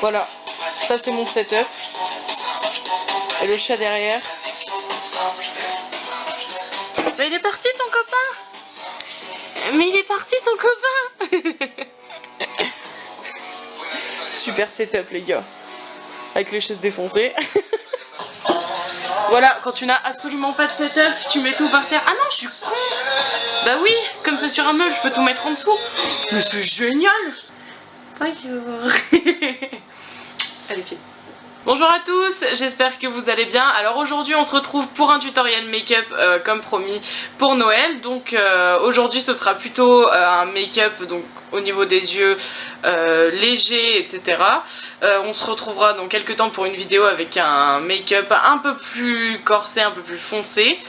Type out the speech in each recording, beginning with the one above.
Voilà, ça c'est mon setup. Et le chat derrière. Mais il est parti ton copain! Mais il est parti ton copain! Super setup les gars. Avec les chaises défoncées. Voilà, quand tu n'as absolument pas de setup, tu mets tout par terre. Ah non, je suis con! Bah oui, comme c'est sur un meuble, je peux tout mettre en dessous. Mais c'est génial! Bonjour! Allez, file. Bonjour à tous, j'espère que vous allez bien. Alors aujourd'hui on se retrouve pour un tutoriel make-up comme promis pour Noël. Donc aujourd'hui ce sera plutôt un make-up donc au niveau des yeux léger, etc. On se retrouvera dans quelques temps pour une vidéo avec un make-up un peu plus corsé, un peu plus foncé.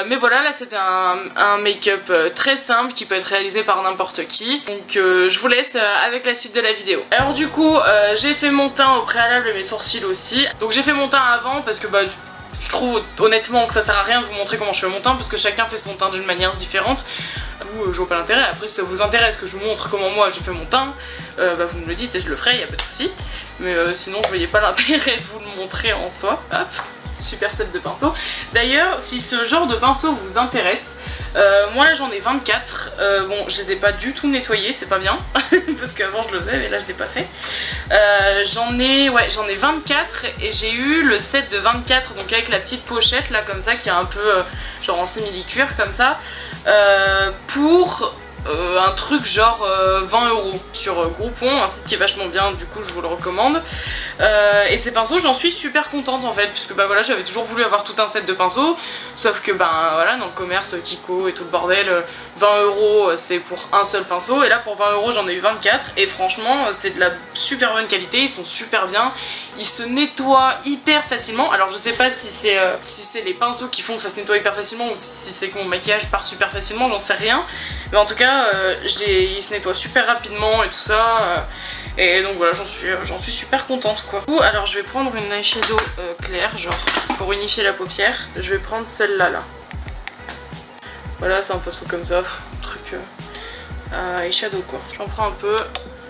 Mais voilà, là c'était un make-up très simple qui peut être réalisé par n'importe qui. Donc je vous laisse avec la suite de la vidéo. Alors du coup j'ai fait mon teint au préalable et mes sourcils aussi. Donc j'ai fait mon teint avant parce que je trouve honnêtement que ça sert à rien de vous montrer comment je fais mon teint parce que chacun fait son teint d'une manière différente. Je vois pas l'intérêt. Après si ça vous intéresse que je vous montre comment moi je fais mon teint, vous me le dites et je le ferai, y a pas de souci. Mais sinon je voyais pas l'intérêt de vous le montrer en soi. Hop. Super set de pinceaux. D'ailleurs, si ce genre de pinceau vous intéresse, moi là j'en ai 24. Bon, je les ai pas du tout nettoyés, c'est pas bien. Parce qu'avant je le faisais, mais là je l'ai pas fait. J'en ai 24 et j'ai eu le set de 24, donc avec la petite pochette là comme ça, qui est un peu genre en simili-cuir comme ça, pour un truc genre 20 € sur Groupon, un site qui est vachement bien, du coup je vous le recommande. Et ces pinceaux j'en suis super contente en fait, puisque voilà, j'avais toujours voulu avoir tout un set de pinceaux, sauf que voilà, dans le commerce Kiko et tout le bordel, 20 € c'est pour un seul pinceau, et là pour 20 € j'en ai eu 24 et franchement c'est de la super bonne qualité, ils sont super bien, ils se nettoient hyper facilement. Alors je sais pas si c'est les pinceaux qui font que ça se nettoie hyper facilement ou si c'est que mon maquillage part super facilement, j'en sais rien, mais en tout cas ils se nettoient super rapidement et tout ça, et donc voilà, j'en suis super contente quoi. Alors je vais prendre une eyeshadow claire, genre pour unifier la paupière, je vais prendre celle-là là. Voilà, c'est un pinceau comme ça, truc eyeshadow quoi. J'en prends un peu,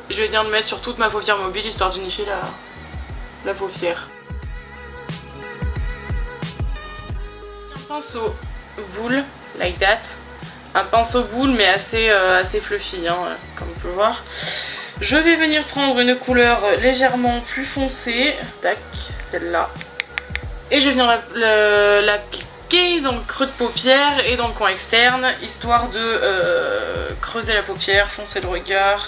je vais venir le mettre sur toute ma paupière mobile histoire d'unifier la paupière. Un pinceau boule, like that. Un pinceau boule mais assez fluffy, hein, comme on peut voir. Je vais venir prendre une couleur légèrement plus foncée, tac, celle-là. Et je vais venir l'appliquer dans le creux de paupière et dans le coin externe, histoire de creuser la paupière, foncer le regard.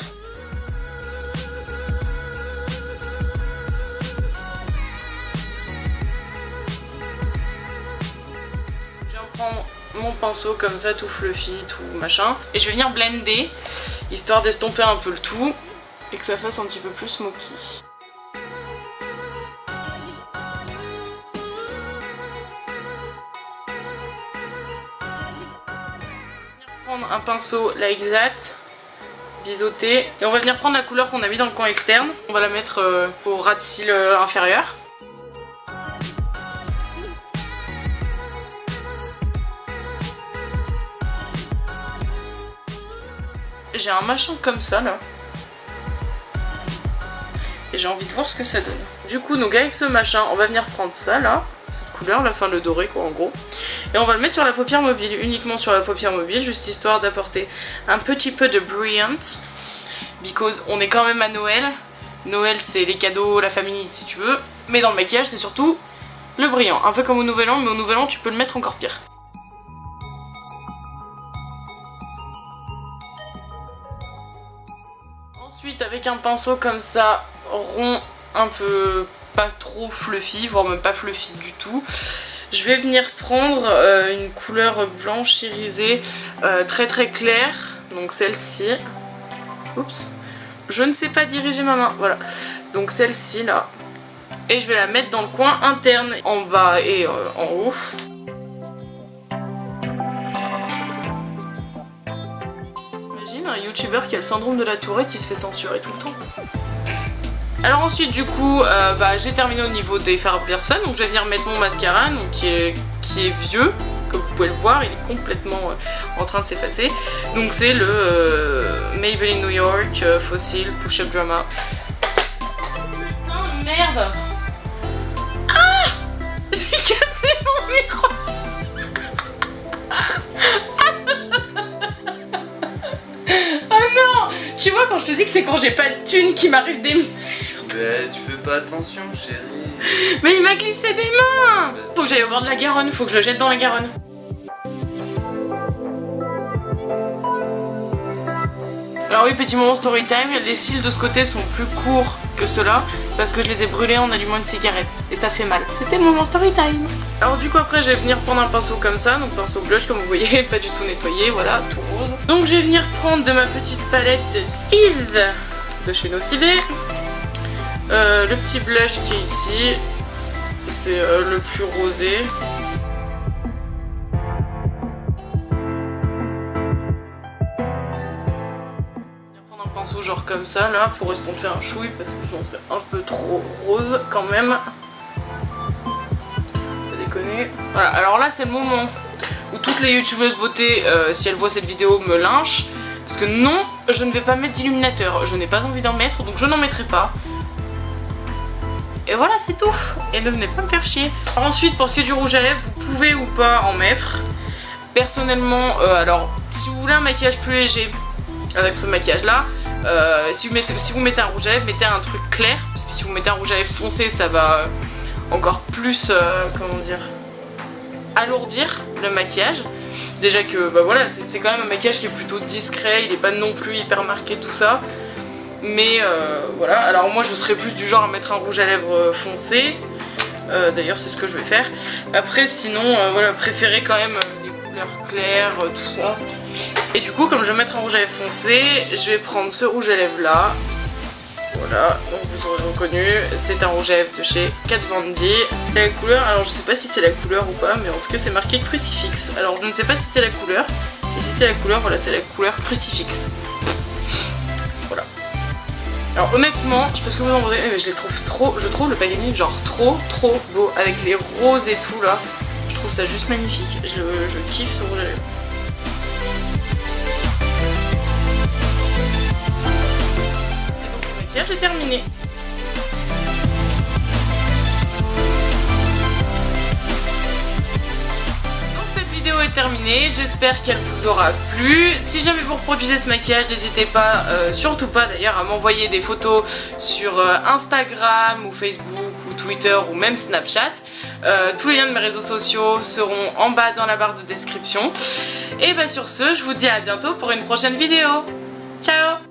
Je viens prendre mon pinceau comme ça, tout fluffy, tout machin, et je vais venir blender, histoire d'estomper un peu le tout, et que ça fasse un petit peu plus smoky. Prendre un pinceau like that, biseauté, et on va venir prendre la couleur qu'on a mis dans le coin externe, on va la mettre au ras de cils inférieur. J'ai un machin comme ça là, et j'ai envie de voir ce que ça donne. Du coup donc avec ce machin on va venir prendre ça là, cette couleur, la fin le doré quoi en gros, et on va le mettre sur la paupière mobile, uniquement sur la paupière mobile, juste histoire d'apporter un petit peu de brillant, because on est quand même à Noël. Noël c'est les cadeaux, la famille si tu veux, mais dans le maquillage c'est surtout le brillant, un peu comme au Nouvel An, mais au Nouvel An tu peux le mettre encore pire. Ensuite avec un pinceau comme ça, rond, un peu pas trop fluffy, voire même pas fluffy du tout, je vais venir prendre une couleur blanche irisée très très claire, donc celle-ci. Oups, je ne sais pas diriger ma main, voilà, donc celle-ci là, et je vais la mettre dans le coin interne, en bas et en haut. Un youtubeur qui a le syndrome de la tourette, il se fait censurer tout le temps. Alors ensuite du coup j'ai terminé au niveau des fards personnes, donc je vais venir mettre mon mascara donc, qui est vieux, comme vous pouvez le voir, il est complètement en train de s'effacer. Donc c'est le Maybelline New York Fossil Push Up Drama. merde. Ah, j'ai cassé mon micro. Oh non. Tu vois, quand je te dis que c'est quand j'ai pas de thunes qu'il m'arrive des... Mais tu fais pas attention, chérie. Mais il m'a glissé des mains. Faut que j'aille au bord de la Garonne, faut que je le jette dans la Garonne. Alors oui, petit moment story time, les cils de ce côté sont plus courts que ceux-là parce que je les ai brûlés en allumant une cigarette et ça fait mal. C'était le moment story time. Alors du coup après je vais venir prendre un pinceau comme ça, donc pinceau blush comme vous voyez, pas du tout nettoyé, voilà, tout rose. Donc je vais venir prendre de ma petite palette de Fizz de chez Nocibé. Le petit blush qui est ici, c'est le plus rosé. Pinceau genre comme ça là pour estomper un chouille parce que sinon c'est un peu trop rose quand même. Pas déconner. Voilà, alors là c'est le moment où toutes les youtubeuses beauté si elles voient cette vidéo me lynchent parce que non, je ne vais pas mettre d'illuminateur, je n'ai pas envie d'en mettre donc je n'en mettrai pas. Et voilà, c'est tout. Et ne venez pas me faire chier. Alors ensuite, pour ce qui est du rouge à lèvres, vous pouvez ou pas en mettre. Personnellement, alors si vous voulez un maquillage plus léger avec ce maquillage là, si vous mettez un rouge à lèvres, mettez un truc clair, parce que si vous mettez un rouge à lèvres foncé, ça va encore plus, comment dire, alourdir le maquillage. Déjà que, bah voilà, c'est quand même un maquillage qui est plutôt discret, il n'est pas non plus hyper marqué tout ça. Mais voilà, alors moi je serais plus du genre à mettre un rouge à lèvres foncé. D'ailleurs c'est ce que je vais faire. Après sinon, voilà, préférez quand même les couleurs claires, tout ça. Et du coup, comme je vais mettre un rouge à lèvres foncé, je vais prendre ce rouge à lèvres là. Voilà, donc vous aurez reconnu, c'est un rouge à lèvres de chez Kat Von D. La couleur, alors je sais pas si c'est la couleur ou pas, mais en tout cas c'est marqué crucifix. Alors je ne sais pas si c'est la couleur, et si c'est la couleur, voilà, c'est la couleur crucifix. Voilà. Alors honnêtement, je sais pas ce que vous en pensez, mais je les trouve trop, je trouve le packaging genre trop beau, avec les roses et tout là. Je trouve ça juste magnifique, je kiffe ce rouge à lèvres. J'ai terminé. Donc cette vidéo est terminée, j'espère qu'elle vous aura plu. Si jamais vous reproduisez ce maquillage, n'hésitez pas, surtout pas d'ailleurs, à m'envoyer des photos sur Instagram ou Facebook ou Twitter ou même Snapchat. Tous les liens de mes réseaux sociaux seront en bas dans la barre de description. Et bah sur ce, je vous dis à bientôt pour une prochaine vidéo. Ciao!